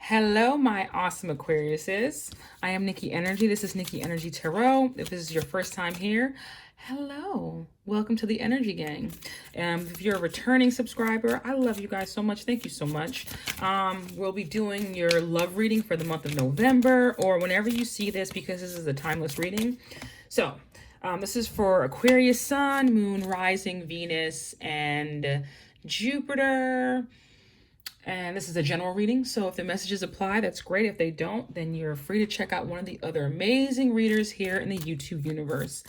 Hello, my awesome Aquariuses. I am Nikki Energy. This is Nikkienergytarot. If this is your first time here, hello. Welcome to the Energy Gang. If you're a returning subscriber, I love you guys so much. Thank you so much. We'll be doing your love reading for the month of November or whenever you see this because this is a timeless reading. So, this is for Aquarius Sun, Moon, Rising, Venus, and Jupiter. And this is a general reading, so if the messages apply, that's great. If they don't, then you're free to check out one of the other amazing readers here in the YouTube universe.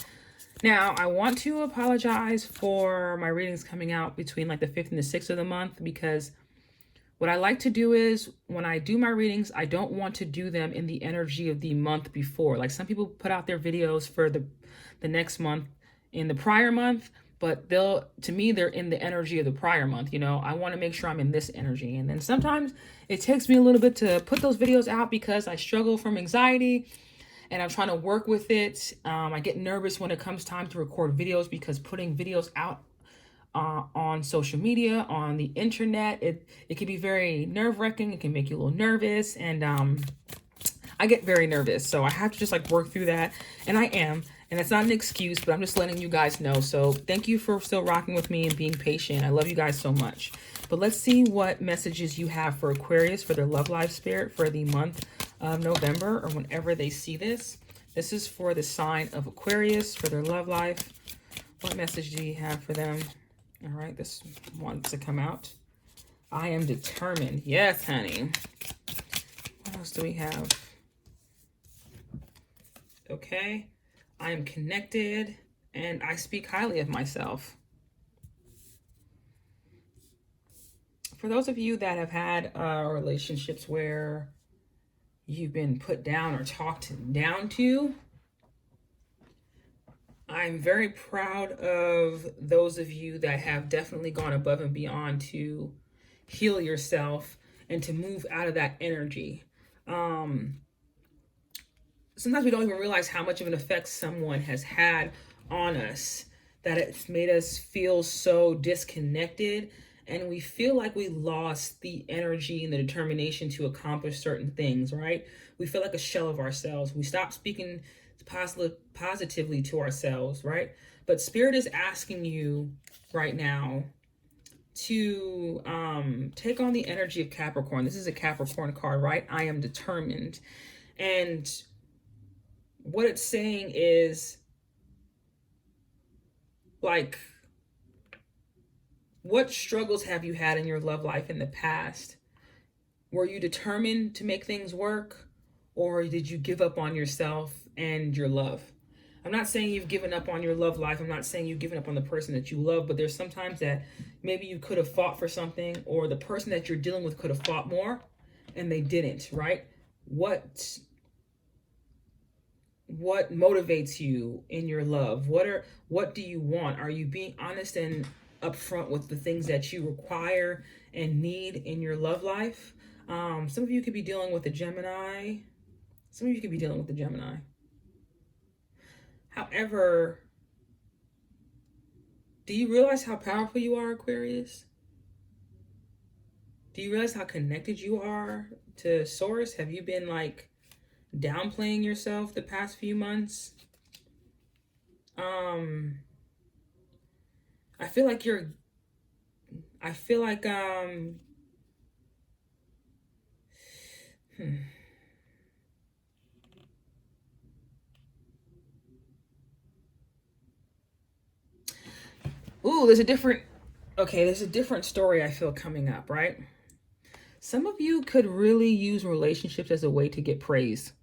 Now, I want to apologize for my readings coming out between like the 5th and the 6th of the month, because what I like to do is when I do my readings, I don't want to do them in the energy of the month before. Like some people put out their videos for the next month in the prior month, but to me, they're in the energy of the prior month. You know, I want to make sure I'm in this energy. And then sometimes it takes me a little bit to put those videos out because I struggle from anxiety and I'm trying to work with it. I get nervous when it comes time to record videos because putting videos out on social media, on the internet, it can be very nerve-wracking. It can make you a little nervous. And I get very nervous. So I have to just like work through that. And I am. And it's not an excuse, but I'm just letting you guys know. So thank you for still rocking with me and being patient. I love you guys so much. But let's see what messages you have for Aquarius for their love life spirit for the month of November or whenever they see this. This is for the sign of Aquarius for their love life. What message do you have for them? All right, this wants to come out. I am determined. Yes, honey. What else do we have? Okay. I am connected and I speak highly of myself. For those of you that have had relationships where you've been put down or talked down to, I'm very proud of those of you that have definitely gone above and beyond to heal yourself and to move out of that energy. Sometimes we don't even realize how much of an effect someone has had on us, that it's made us feel so disconnected and we feel like we lost the energy and the determination to accomplish certain things, right? We feel like a shell of ourselves. We stop speaking positively to ourselves, right? But Spirit is asking you right now to take on the energy of Capricorn. This is a Capricorn card, right? I am determined. And what it's saying is, like, what struggles have you had in your love life in the past? Were you determined to make things work, or did you give up on yourself and your love? I'm not saying you've given up on your love life. I'm not saying you've given up on the person that you love, but there's sometimes that maybe you could have fought for something, or the person that you're dealing with could have fought more and they didn't, right? What motivates you in your love? What do you want? Are you being honest and upfront with the things that you require and need in your love life? Some of you could be dealing with a Gemini. Some of you could be dealing with a Gemini. However, do you realize how powerful you are, Aquarius? Do you realize how connected you are to Source? Have you been like downplaying yourself the past few months? I feel like Ooh, there's a different story I feel coming up, right? Some of you could really use relationships as a way to get praise.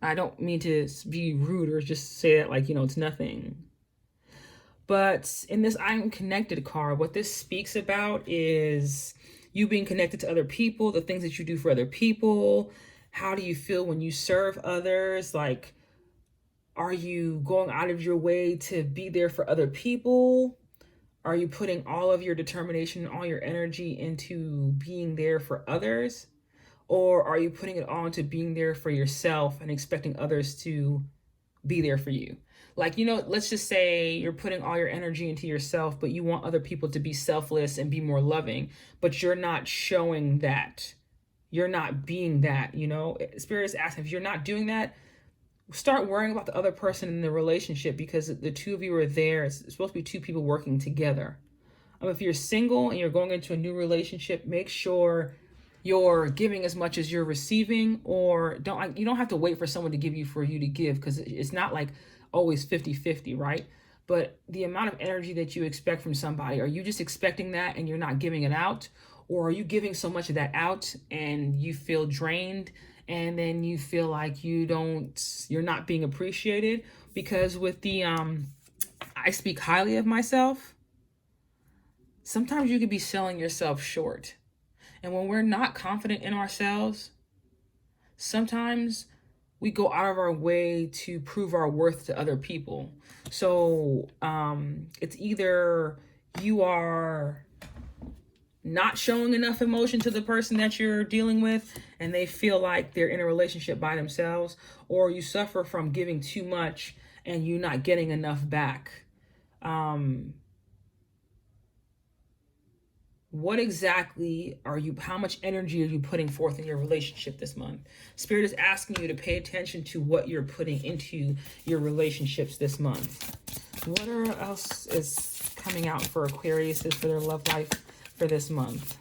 I don't mean to be rude or just say that like, it's nothing. But in this I'm connected card, what this speaks about is you being connected to other people, the things that you do for other people. How do you feel when you serve others? Like, are you going out of your way to be there for other people? Are you putting all of your determination, all your energy into being there for others? Or are you putting it all into being there for yourself and expecting others to be there for you? Like, let's just say you're putting all your energy into yourself, but you want other people to be selfless and be more loving, but you're not showing that you're not being that, you know. Spirit is asking, if you're not doing that, start worrying about the other person in the relationship, because the two of you are there. It's supposed to be two people working together. If you're single and you're going into a new relationship, make sure you're giving as much as you're receiving, or you don't have to wait for someone to give you for you to give, because it's not like always 50-50, right? But the amount of energy that you expect from somebody, are you just expecting that and you're not giving it out? Or are you giving so much of that out and you feel drained, and then you feel like you're not being appreciated? Because with the I speak highly of myself, sometimes you could be selling yourself short. And when we're not confident in ourselves, sometimes we go out of our way to prove our worth to other people. So it's either you are not showing enough emotion to the person that you're dealing with and they feel like they're in a relationship by themselves, or you suffer from giving too much and you're not getting enough back. What exactly how much energy are you putting forth in your relationship this month? Spirit is asking you to pay attention to what you're putting into your relationships this month. What else is coming out for Aquarius for their love life for this month?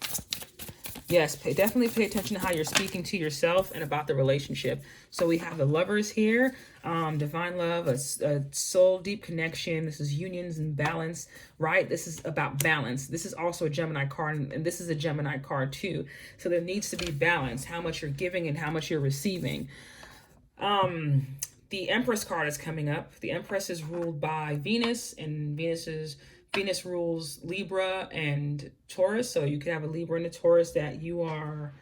Yes, definitely pay attention to how you're speaking to yourself and about the relationship. So we have the Lovers here, divine love, a soul deep connection. This is unions and balance, right? This is about balance. This is also a Gemini card, and this is a Gemini card too. So there needs to be balance, how much you're giving and how much you're receiving. The Empress card is coming up. The Empress is ruled by Venus, and Venus rules Libra and Taurus. So you could have a Libra and a Taurus that you are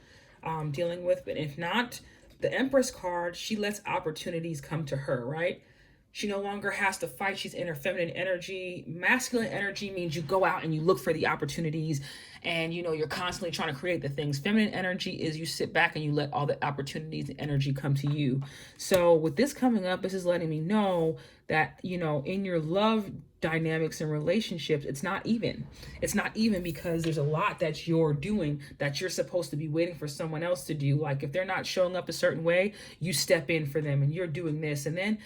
dealing with. But if not, the Empress card, she lets opportunities come to her, right? She no longer has to fight. She's in her feminine energy. Masculine energy means you go out and you look for the opportunities, and you're constantly trying to create the things. Feminine energy is you sit back and you let all the opportunities and energy come to you. So with this coming up, this is letting me know that, in your love dynamics and relationships, it's not even because there's a lot that you're doing that you're supposed to be waiting for someone else to do. Like if they're not showing up a certain way, you step in for them and you're doing this, and then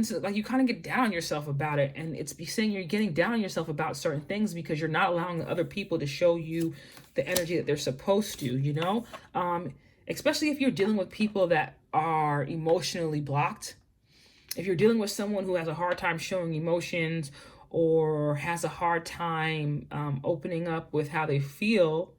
so, like, you kind of get down on yourself about it, and it's be saying you're getting down on yourself about certain things because you're not allowing other people to show you the energy that they're supposed to, especially if you're dealing with people that are emotionally blocked. If you're dealing with someone who has a hard time showing emotions or has a hard time opening up with how they feel,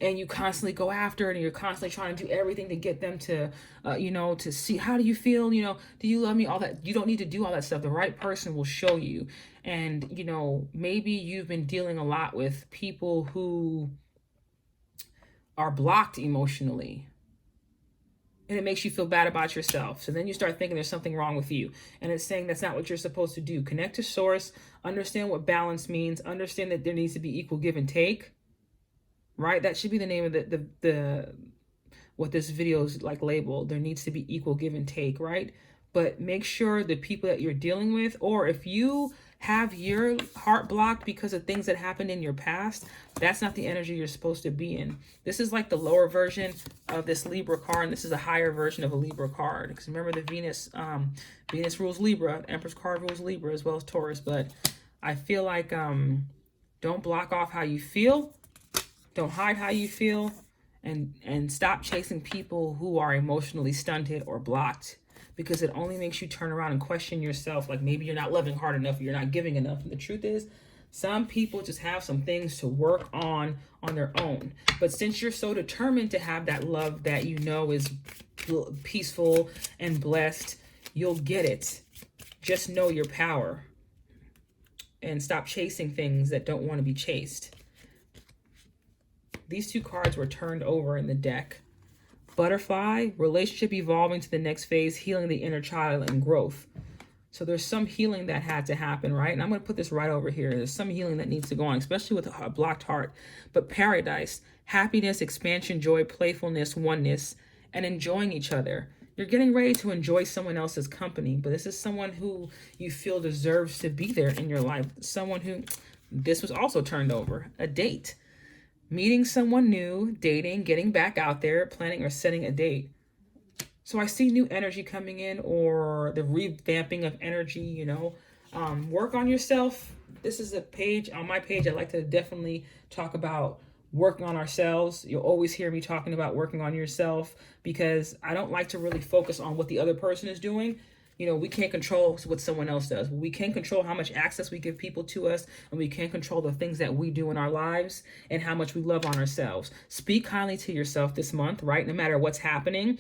and you constantly go after it and you're constantly trying to do everything to get them to, to see, how do you feel? Do you love me? All that. You don't need to do all that stuff. The right person will show you. And, maybe you've been dealing a lot with people who are blocked emotionally, and it makes you feel bad about yourself. So then you start thinking there's something wrong with you. And it's saying that's not what you're supposed to do. Connect to source, understand what balance means, understand that there needs to be equal give and take, right? That should be the name of the what this video is like labeled. There needs to be equal give and take, right? But make sure the people that you're dealing with, or if you have your heart blocked because of things that happened in your past, that's not the energy you're supposed to be in. This is like the lower version of this Libra card, and this is a higher version of a Libra card. Because remember, the Venus rules Libra, the Empress card rules Libra as well as Taurus. But I feel like don't block off how you feel, don't hide how you feel, and stop chasing people who are emotionally stunted or blocked, because it only makes you turn around and question yourself, like maybe you're not loving hard enough, or you're not giving enough. And the truth is, some people just have some things to work on their own. But since you're so determined to have that love that is peaceful and blessed, you'll get it. Just know your power and stop chasing things that don't want to be chased. These two cards were turned over in the deck. Butterfly, relationship evolving to the next phase, healing the inner child and growth. So there's some healing that had to happen, right? And I'm going to put this right over here. There's some healing that needs to go on, especially with a blocked heart. But paradise, happiness, expansion, joy, playfulness, oneness, and enjoying each other. You're getting ready to enjoy someone else's company, but this is someone who you feel deserves to be there in your life. Someone who, this was also turned over, a date. meeting someone new, dating, getting back out there, planning or setting a date. So I see new energy coming in, or the revamping of energy, you know. Work on yourself. This is a page on my page. I like to definitely talk about working on ourselves. You'll always hear me talking about working on yourself, because I don't like to really focus on what the other person is doing. You know, we can't control what someone else does. We can control how much access we give people to us, and we can control the things that we do in our lives and how much we love on ourselves. Speak kindly to yourself this month, right? No matter what's happening.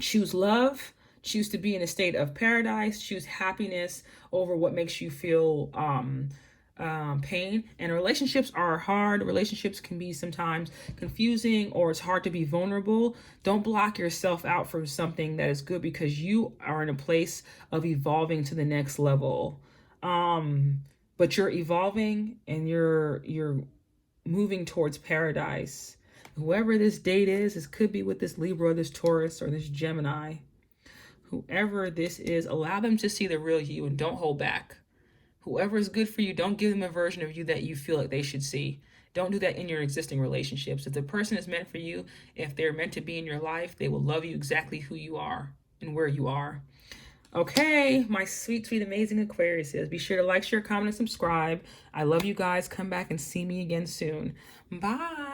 Choose love. Choose to be in a state of paradise. Choose happiness over what makes you feel pain. And relationships are hard. Relationships can be sometimes confusing, or it's hard to be vulnerable. Don't block yourself out from something that is good, because you are in a place of evolving to the next level. But you're evolving, and you're moving towards paradise. Whoever this date is, this could be with this Libra, this Taurus, or this Gemini. Whoever this is, allow them to see the real you and don't hold back. Whoever is good for you, don't give them a version of you that you feel like they should see. Don't do that in your existing relationships. If the person is meant for you, if they're meant to be in your life, they will love you exactly who you are and where you are. Okay, my sweet, sweet, amazing Aquariuses. Be sure to like, share, comment, and subscribe. I love you guys. Come back and see me again soon. Bye.